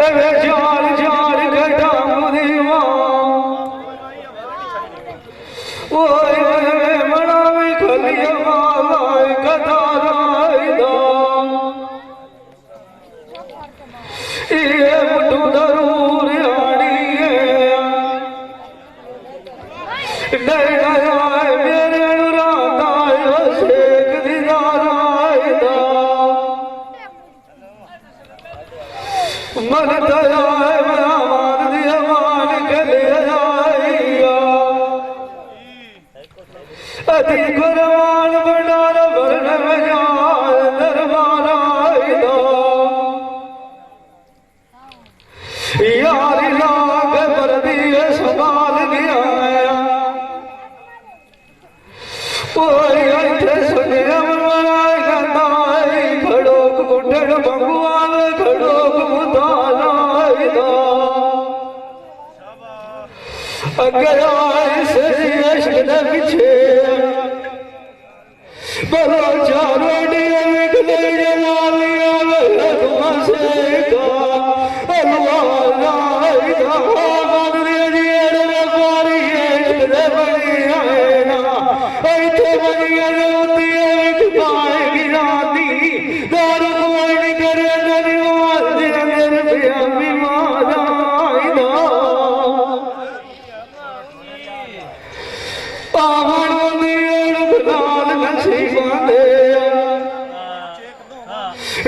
अरे jar jar घटा मुदीवा ओए मनावे खलिया मालाय कदाराय दा ये मुठू दरूर आड़ी है नैनाय मेरे अनुराधाय शेख दीदाराय दा मन दयाय मान दिया मान गले आइया अति कुर्बान बंडार वर्ण बजार दरबार आइदा यारी लाग पर दिए संभाल गया ओए अंधे सुने अमराय गंदाई खड़ोक गुंडन भगवान खड़ोक मुदालाई दा अगर आए से इश्क न पीछे बड़ा चारों डिया निकले जलालिया लुआ से का अलवा लाई दा मादरी जीर में पारी इश्क दे बनी आए ना ऐथे बनी अजोती एक पाए गिराती दारू कोई नहीं करे नरिवाल दे अंदर पिया बीमार आई दा आवन दियर बदाल नसी बांधे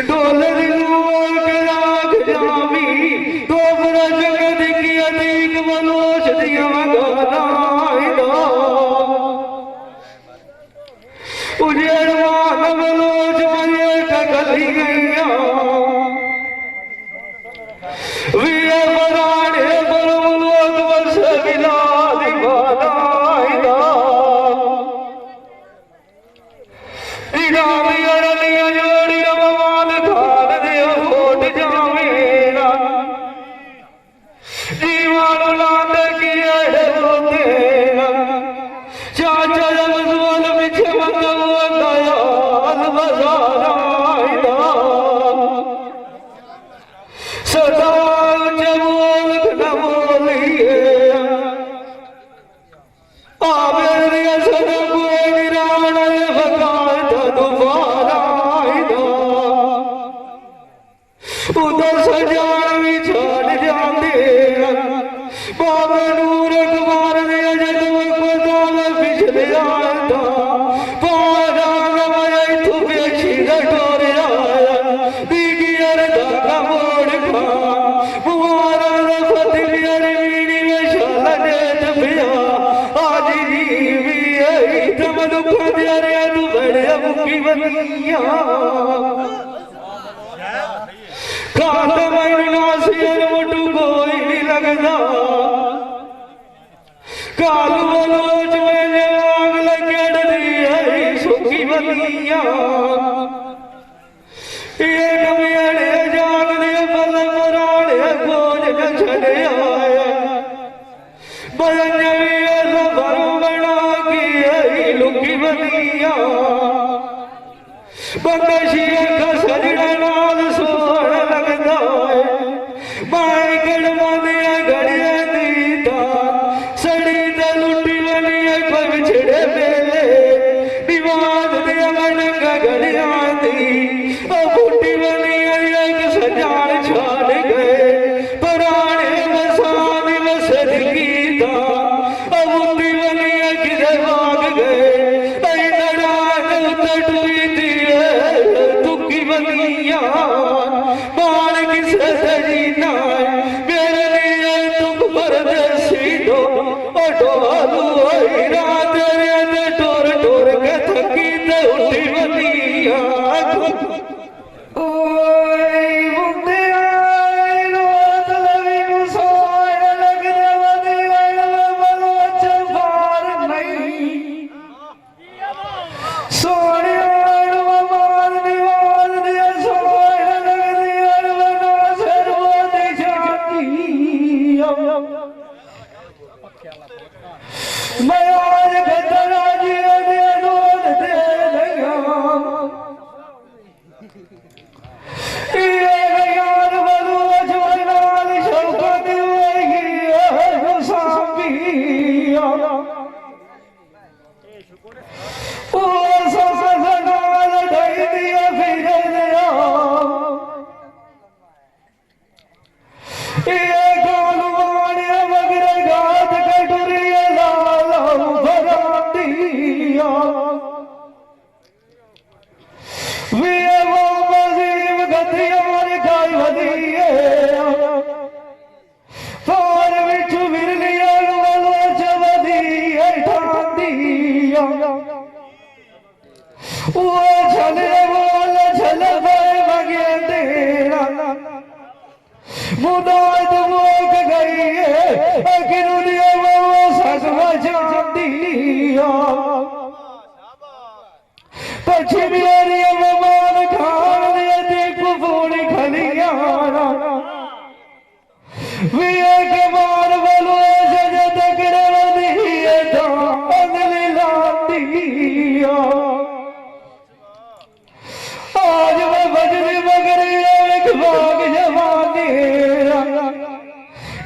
डोल दिलवार के राग जामी तो बड़ा जगत की अतीक मनोज दिया गाना आइदा उजेड़ मान मनोज मरिए कगली गैया वीर बराड़े बरमलोक वर्ष गिला दीवाना आइदा इनामी अरलिया जोड़ी भगवान खान दे होट जावेरा जीवन लाद की अड़े तेरा चाचा जब जोल पीछे मंगवा दयाल बाजार आइदा सदा जबोल न बोलिए आवेरी असर कोई निराण भगार दोबारा आइदा उधर सजान भी छाड़ जाते बाबा नूर कुमार ने जद को दाल पिछले आया पारा गवाए तू बेची डोरे आया दीगी अर दागा मोड़ खा मुहारा रफत मेरे मीनी में शाला नेत पिया आज जीवी है तुम दुख दे रे तू बड़े मुकी बनिया काट में नासियन मुटू कोई नहीं लगदा कालू बलोच में आग लगे दी है सुखी बनिया ये कमियाड़े जाग दे बल मराड़े खोज न छड़े आया बजन भर बना की है लुकी बनिया बंदशिया का सजड़ा नाल सोहण लगदा है बाई गड़वा दिया घड़िया दीदा सड़ी द लुटी बनी है कोई बिछड़े मेले दीवार दिया बनगा घड़िया दी बूटी बनी है एक सजान छाड़ गए पुराने मसानी मसद गीता बूटी बनी है किधर भाग गए नड़ान उतर टूटी है ये गालवाने मगर गात कटोरिया लाला बरातिया वे वो मजीब गतियार गाय वदिए पार विच विरलिया वालो चवदिए ठांदिया वो चले बोल चले मगे तेरा मुदात मोक गई है किरुदिया वो ससवा जानदिया पश्चिमी एरिया में मान खान दिया देखो पूरी खलियाना विये के मार बलो जज तकड़े दिए तो अगली लातिया आज मैं बजरी बगरी एक बाग जवानी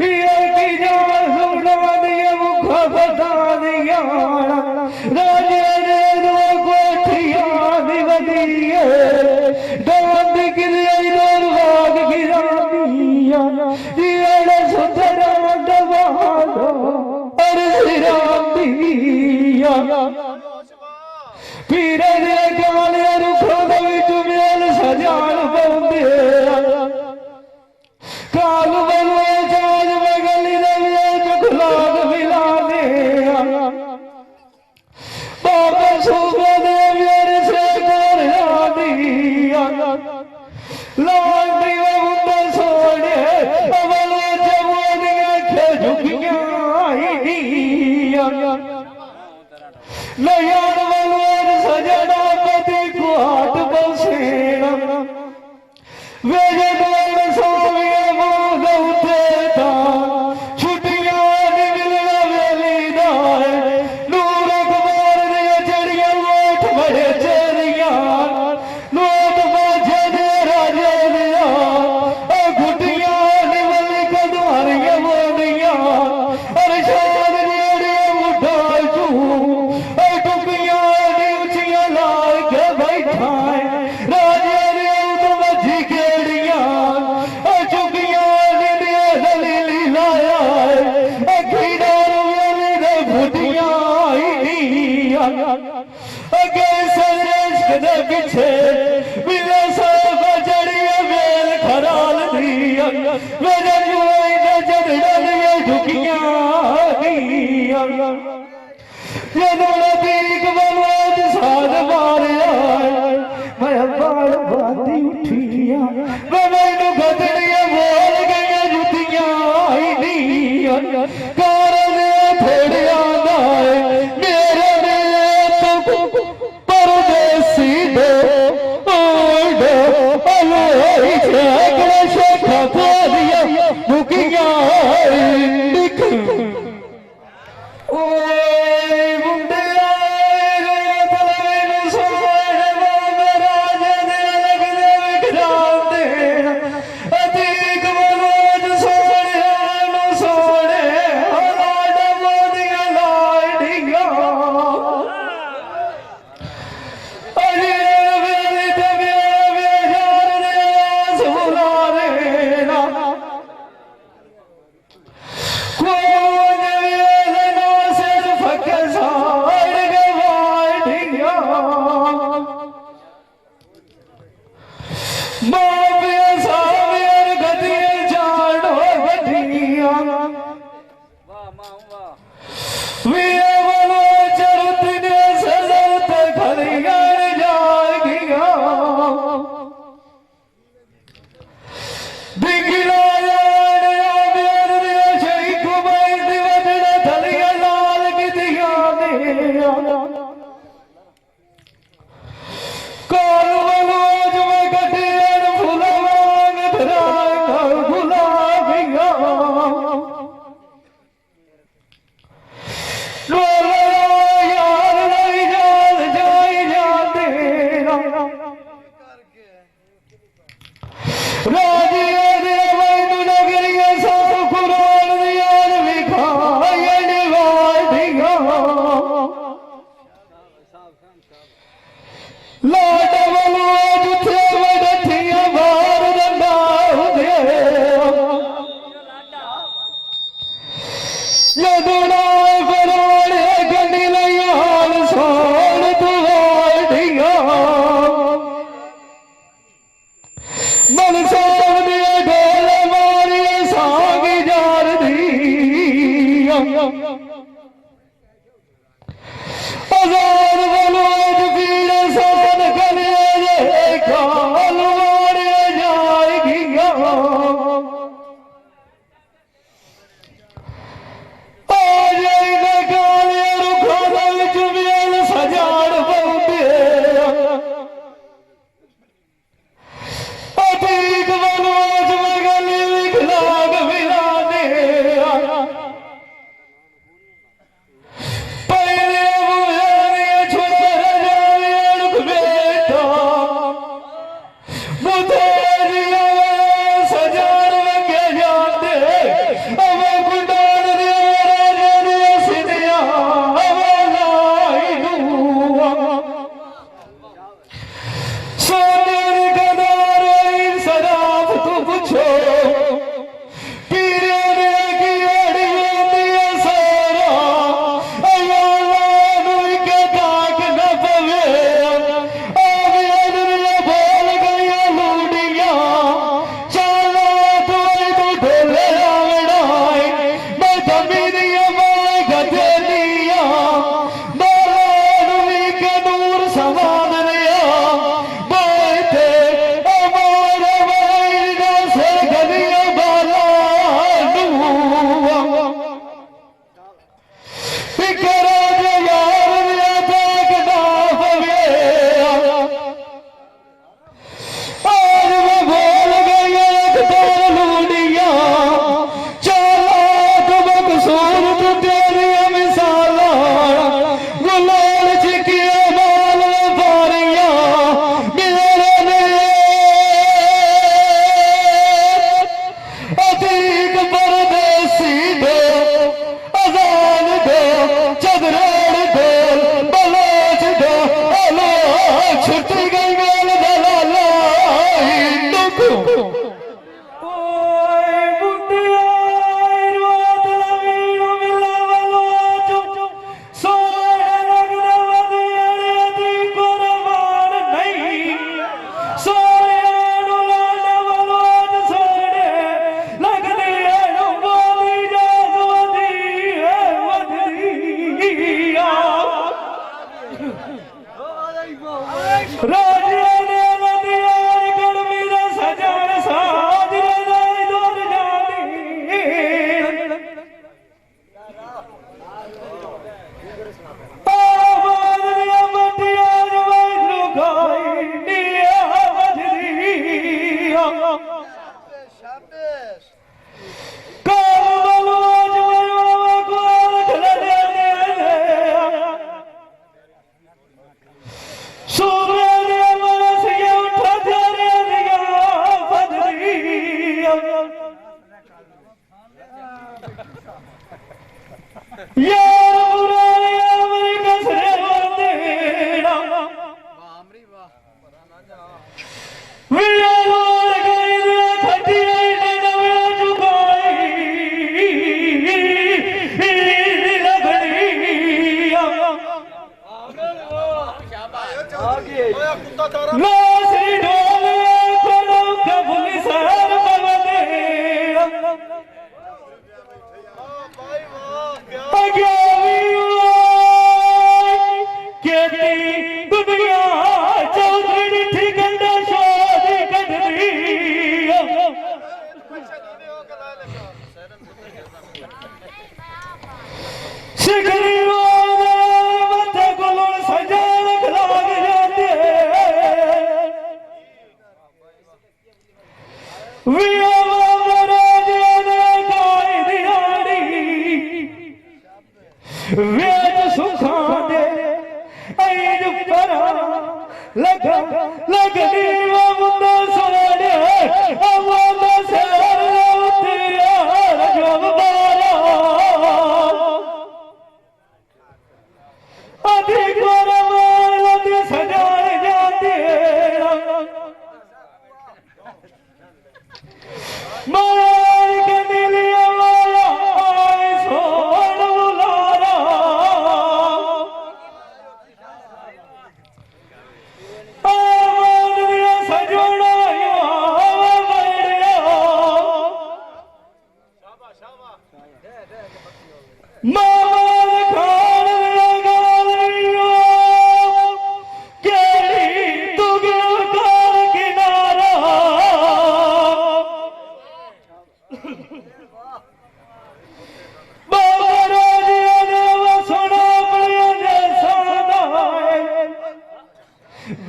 ये की जान सुना दिया मुखा बता दिया राजे ने दो कोठिया दिवदिए दांत गिरिया इधर बाग गिरा दिया ये सुधरा दबादो और सिरा दिया पीरे दे काले रुखों दे विच मेल सजान पौंदे काल बलवे जाज में गली दे विच खुलाग मिला दे बाबा सूबे दे मेरे से कर दिया लाल दीवा मुंडा सोने बलवे जवानियां खे झुकियां आईया नयन बलवान सजना पति को हाथ बसेना वे जवान सोविया मोद उठे था छुट्टियां मिलना वेली दाए नूर कुमार ने चढ़िया मोठ बड़े चढ़िया नोट बाजे ने राजे दिया घुटिया निवल कदमारिया मोदिया और शान ने मुठा चू टुकिया ने उचिया लाल के बैठाए राजे ने उदम जी केड़िया चुकिया ने दलीली लाया खीडार वेली दे फुटिया अगे सरेश दे पीछे मिले सब जड़िया मेल खराल दिया मेरे जुआई ने जड़िया झुकिया जदों दीक बलवाद साध मारिया मैं बाल बांधी उठिया मैं मैनू गदड़िया बोल गई जुतियां आई नी कार थोड़िया दाए मेरे तो परदेसी दो ओडो अलोई छेकड़े शेखा पोदिया झुकिया दिख ओए मुंडे आए तलवे नु सोने बाबा राजे दे लगदे विखराल देना अतीक मनोज सोने नु सोने लाड मोदियां लाडियां अजे वेली ते बेजार दे सुला रे ना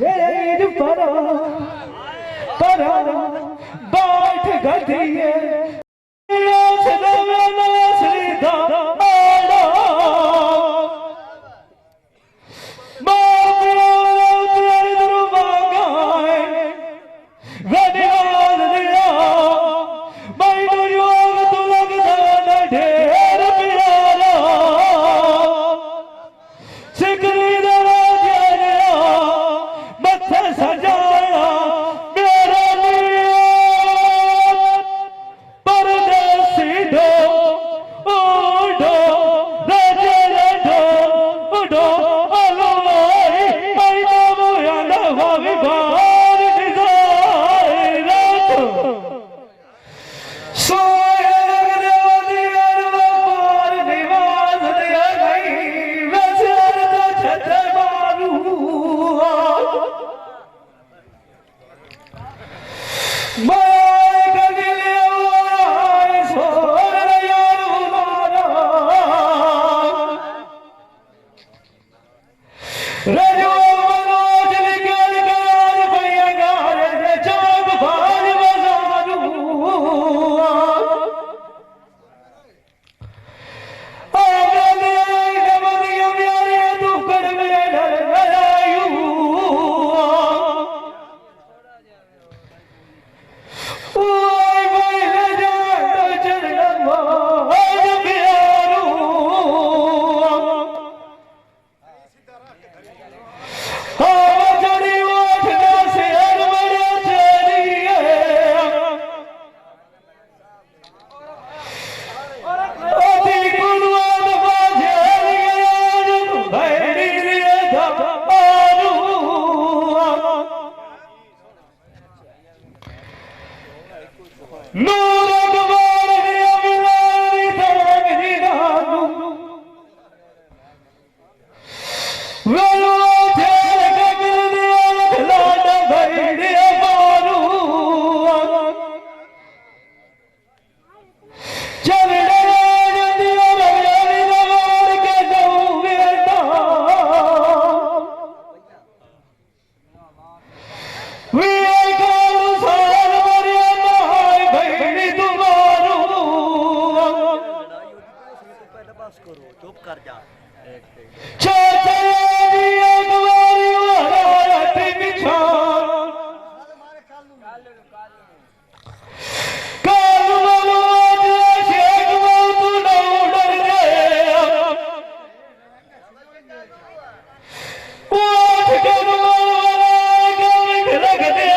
Ready, करो चुप कर जा चाचा जी एक बारी वाला पिछा काल वालो शेख तू ना डर गए वो ठिकान वाला रख दे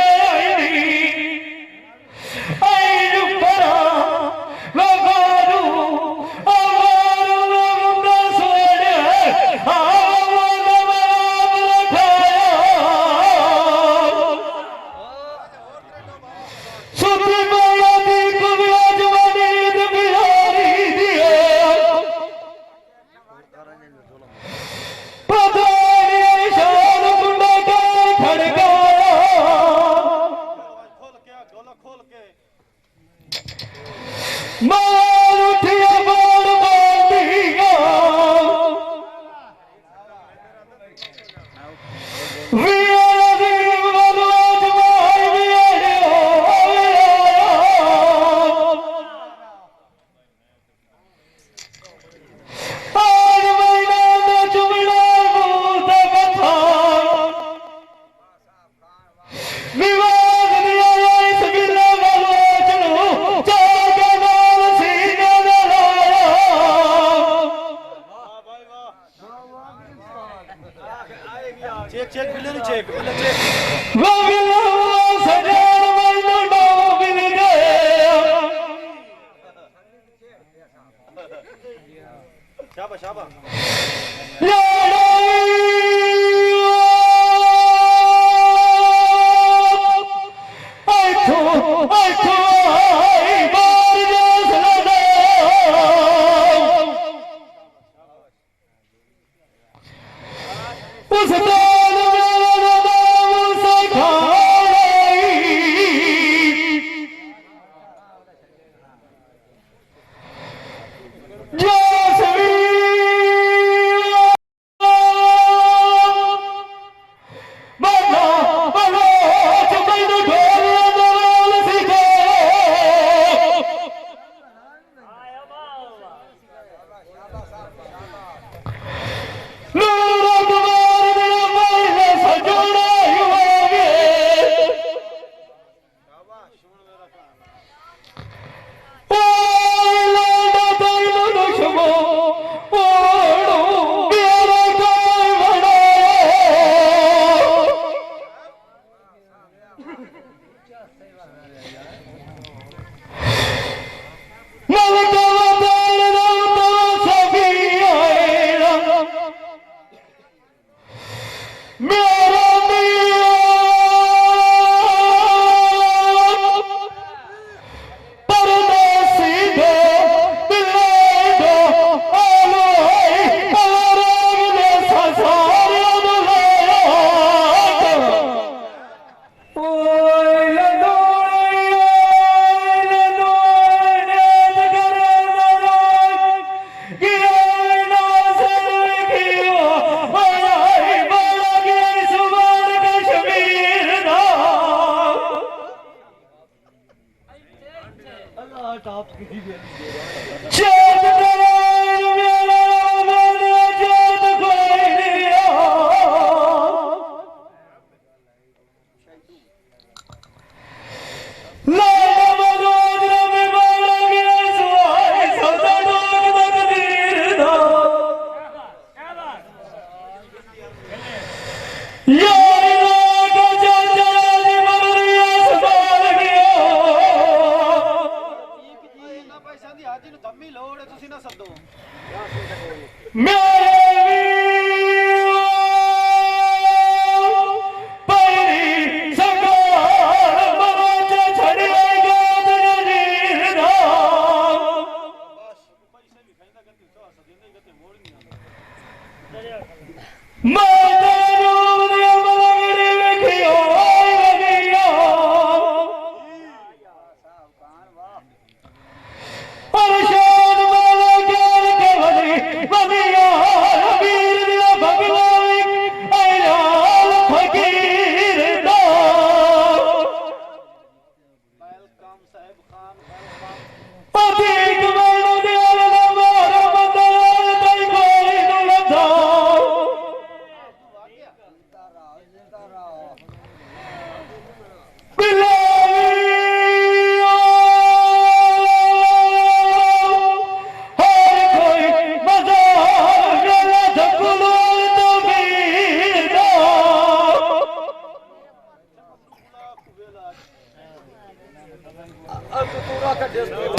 शाबाश शाबाश Adil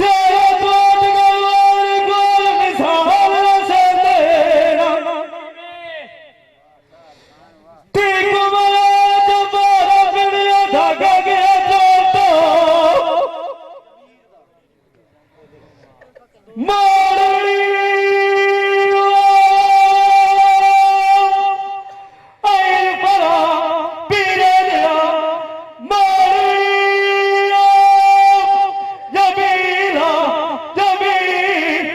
तेरे कोट गवार गोल निसार से तेरा ठीक मारा जो मारा पिड़िया धागा गया तो मारड़ी आई परा पीरे दिया मारड़ी जमीला जमीर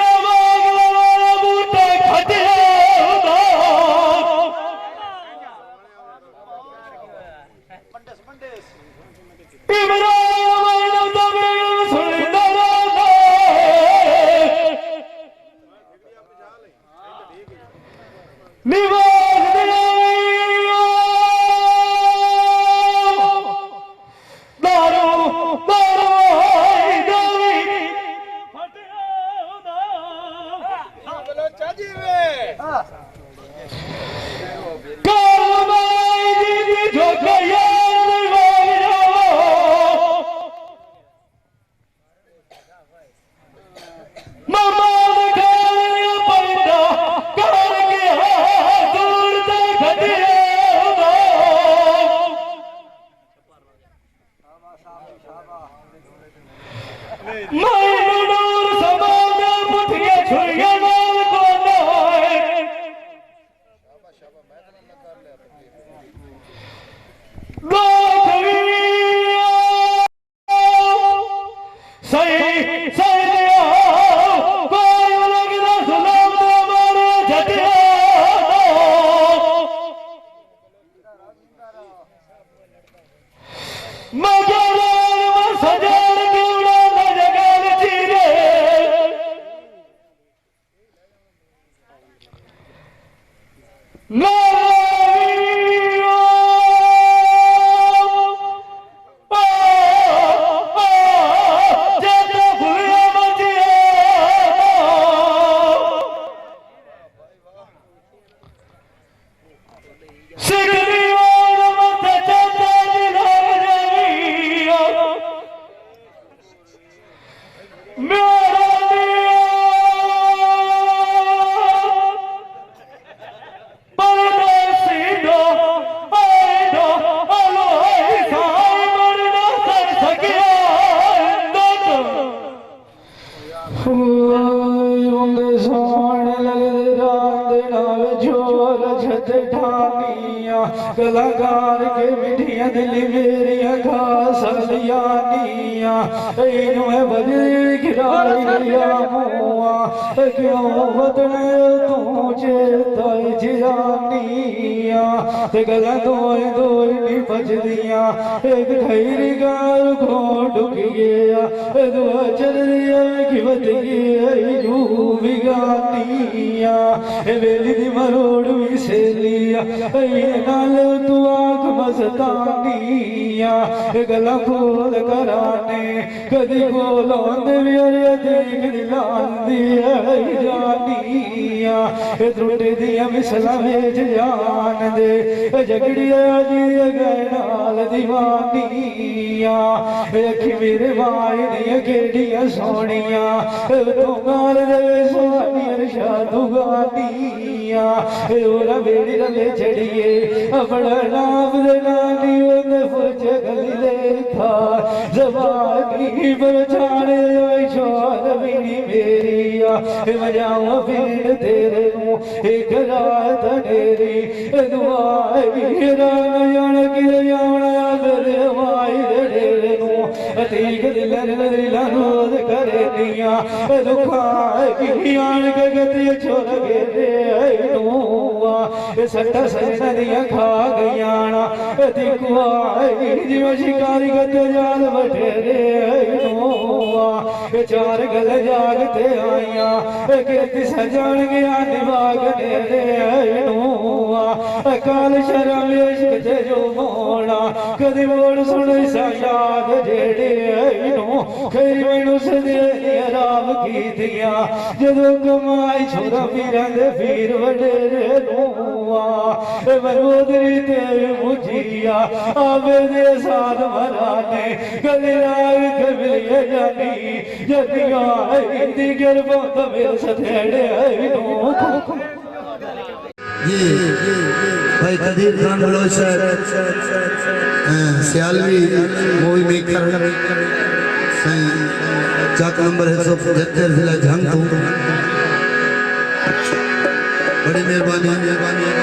नवागला बूटे खटिया इमरान तमीर सुनिंदा निवास दारू दारू देवी बोलो चाची वे कालमाई जी झोकया मामा खाने पैदा करके दूर तक खटिया मैनूर समाज मुठिया छुरिया नाल को सही सही कोई लगदा सलाम मारे झटिया मगर सजन क्यों ना जगल चीरे कलाकार के मिठिया दिल मेरिया खास लियानिया इनु है बजे खिलाड़िया मुआ क्यों बदने तू चेता जियानिया ते गला दोए दोए नी बजदिया एक खैरी गाल को डुक गया दुआ चल दिया कि बद गई जू बिगानिया वेली दी मरोड़ भी से लिया नाल तू आँख मस्तानिया गला खोल कराने कदी खोलों दे अरे देख लांदी जानिया त्रुट दिया मिसला भेज जान दे जगड़िया जी गए नाल दीवानिया अखी मेरे माए दिया केड़िया सोनिया तू गाल दे सोनिया शादू गानिया ओरा बेड़ी रले चढ़िए अपना नाम दे नानी उन्ने फुच गली देखा जवानी बचाने छोर बीनी मेरिया मजाऊं फिर तेरे नू एक रात डेरी दुआ वीरा नयन गिर जाना फिर माई डेरे नू तीक दिल रोज करे दिया दुखा की आन के गति छोड़ गे नूआ सट्टा सजना दिया खा गयाना दिखवा जिव शिकारी गत जाल बटेरे नूआ चार गल जागते आइया कीर्ति सजान गया दिमाग नेरे नूआ काल शर्म इश्क ते जो मोड़ा कदी मोड़ सुन सा याद जेड़े नू खैर मैनू सदे राम की दिया जदों कमाई छोरा पीरां दे पीर वडेरे नूआ बरोदरी ते मुझिया आवे दे साथ मराने गली लाग कबिलिए जानी जदिया इंदी गिरबों तो मेरे सथेड़े नो ये भाई Qadir Khan Baloch Sialvi movie maker Chak number 175 जिला झंग बड़ी मेहरबानी